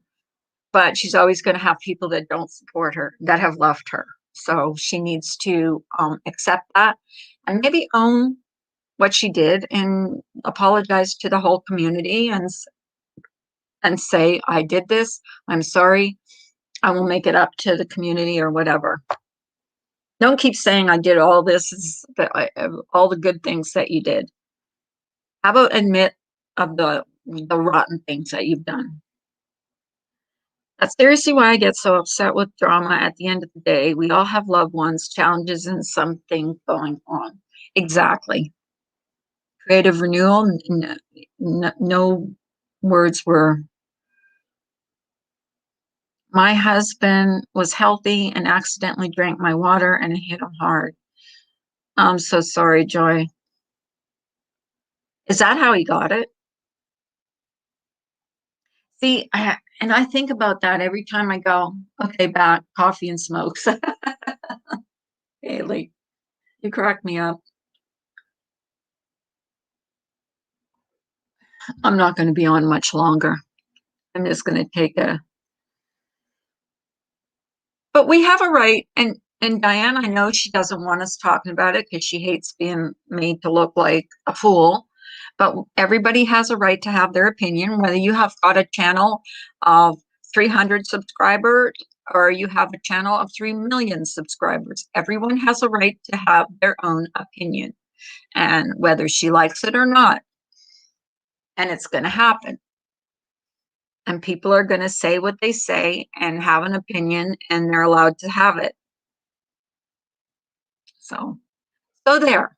but she's always going to have people that don't support her, that have left her. So she needs to accept that and maybe own what she did and apologize to the whole community and say, I did this. I'm sorry. I will make it up to the community or whatever. Don't keep saying I did all this, all the good things that you did. How about admit of the rotten things that you've done? That's seriously why I get so upset with drama. At the end of the day, we all have loved ones, challenges, and something going on. Exactly. Creative renewal, no words were. My husband was healthy and accidentally drank my water and it hit him hard. I'm so sorry, Joy. Is that how he got it? See, and I think about that every time I go, okay, back, coffee and smokes. Haley, you crack me up. I'm not going to be on much longer. I'm just going to take a, but we have a right. And Diane, I know she doesn't want us talking about it because she hates being made to look like a fool. But everybody has a right to have their opinion, whether you have got a channel of 300 subscribers or you have a channel of 3 million subscribers. Everyone has a right to have their own opinion, and whether she likes it or not. And it's going to happen. And people are going to say what they say and have an opinion, and they're allowed to have it. So there.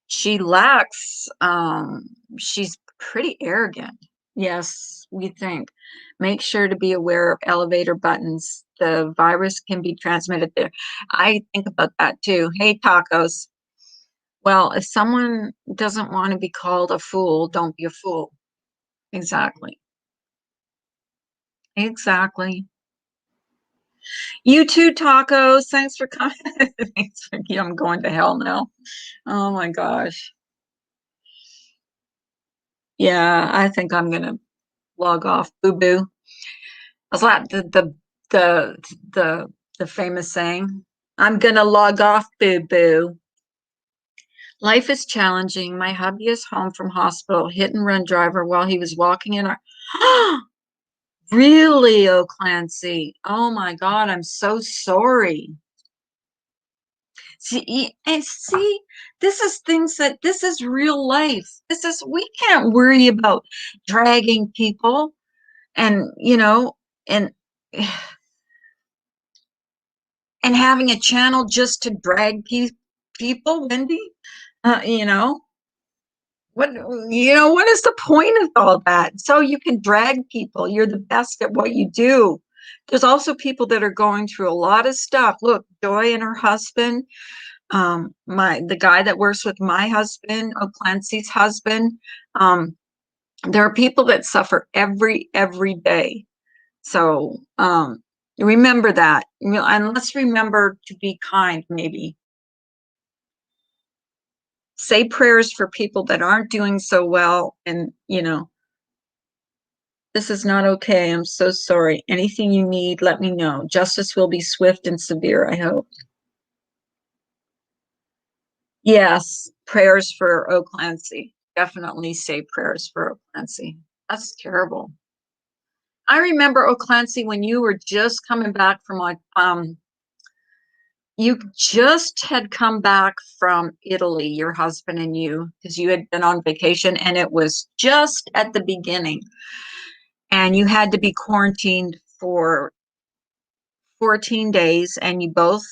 She lacks, she's pretty arrogant. Yes, we think. Make sure to be aware of elevator buttons. The virus can be transmitted there. I think about that too. Hey, tacos. Well, if someone doesn't want to be called a fool, don't be a fool. Exactly. Exactly. You too, tacos. Thanks for coming. Thanks for, I'm going to hell now. Oh my gosh. Yeah, I think I'm gonna log off. Boo boo. Was that the the famous saying? I'm gonna log off, boo boo. Life is challenging. My hubby is home from hospital, hit and run driver while he was walking in our really, oh Clancy. Oh my God, I'm so sorry. See, this is things that this is real life. This is we can't worry about dragging people and and and having a channel just to drag people, Wendy. You know what? What is the point of all that? So you can drag people. You're the best at what you do. There's also people that are going through a lot of stuff. Look, Joy and her husband, the guy that works with my husband, Clancy's husband. There are people that suffer every day. So remember that, and let's remember to be kind. Maybe say prayers for people that aren't doing so well, and this is not okay. I'm so sorry. Anything you need, let me know. Justice will be swift and severe, I hope. Yes, prayers for O'Clancy. Definitely say prayers for O'Clancy. That's terrible. I remember O'Clancy when you were just coming back from you just had come back from Italy, your husband and you, because you had been on vacation and it was just at the beginning. And you had to be quarantined for 14 days and you both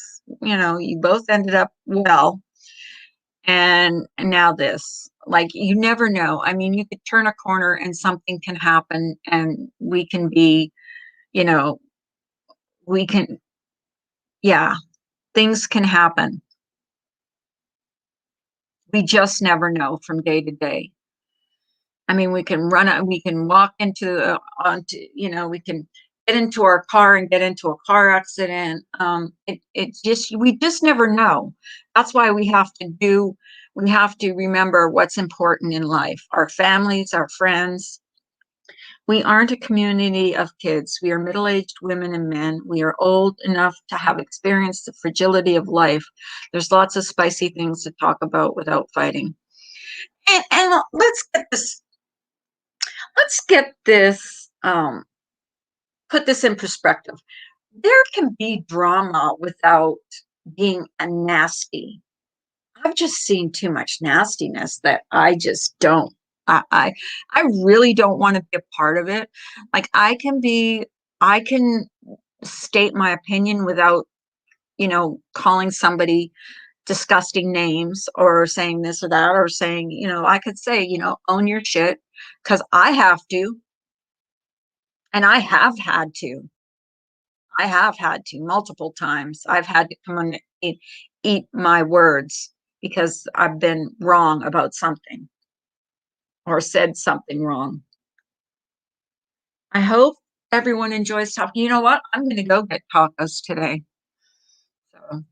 ended up well. And now this, like, you never know. I mean, you could turn a corner and something can happen and we can be, you know, we can, yeah, things can happen. We just never know from day to day. I mean, we can we can walk onto, we can get into our car and get into a car accident. We just never know. That's why we have to remember what's important in life, our families, our friends. We aren't a community of kids. We are middle-aged women and men. We are old enough to have experienced the fragility of life. There's lots of spicy things to talk about without fighting. And let's get this put this in perspective. There can be drama without being a nasty. I've just seen too much nastiness that I just don't. I really don't want to be a part of it. Like I can state my opinion without, calling somebody disgusting names or saying this or that, or saying, I could say, own your shit, because I have to. And I have had to. I have had to multiple times. I've had to come and eat my words because I've been wrong about something or said something wrong. I hope everyone enjoys talking. You know what? I'm going to go get tacos today. So,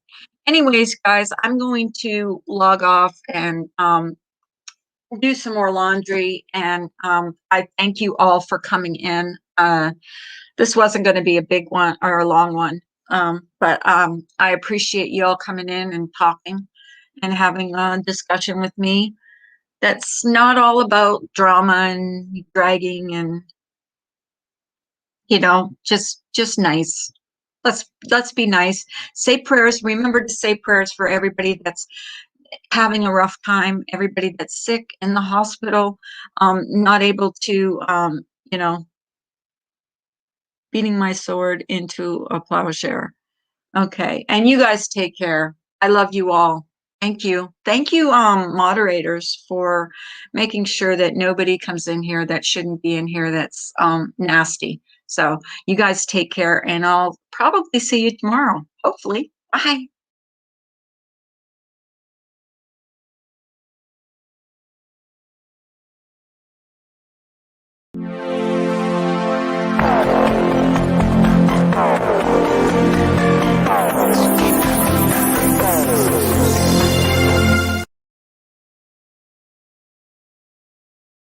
anyways, guys, I'm going to log off and do some more laundry. And I thank you all for coming in. This wasn't going to be a big one or a long one, but I appreciate you all coming in and talking and having a discussion with me. That's not all about drama and dragging and just nice. Let's be nice. Say prayers. Remember to say prayers for everybody that's having a rough time, everybody that's sick in the hospital, not able to, beating my sword into a plowshare. Okay. And you guys take care. I love you all. Thank you. Thank you, moderators, for making sure that nobody comes in here that shouldn't be in here that's nasty. So you guys take care, and I'll probably see you tomorrow. Hopefully. Bye.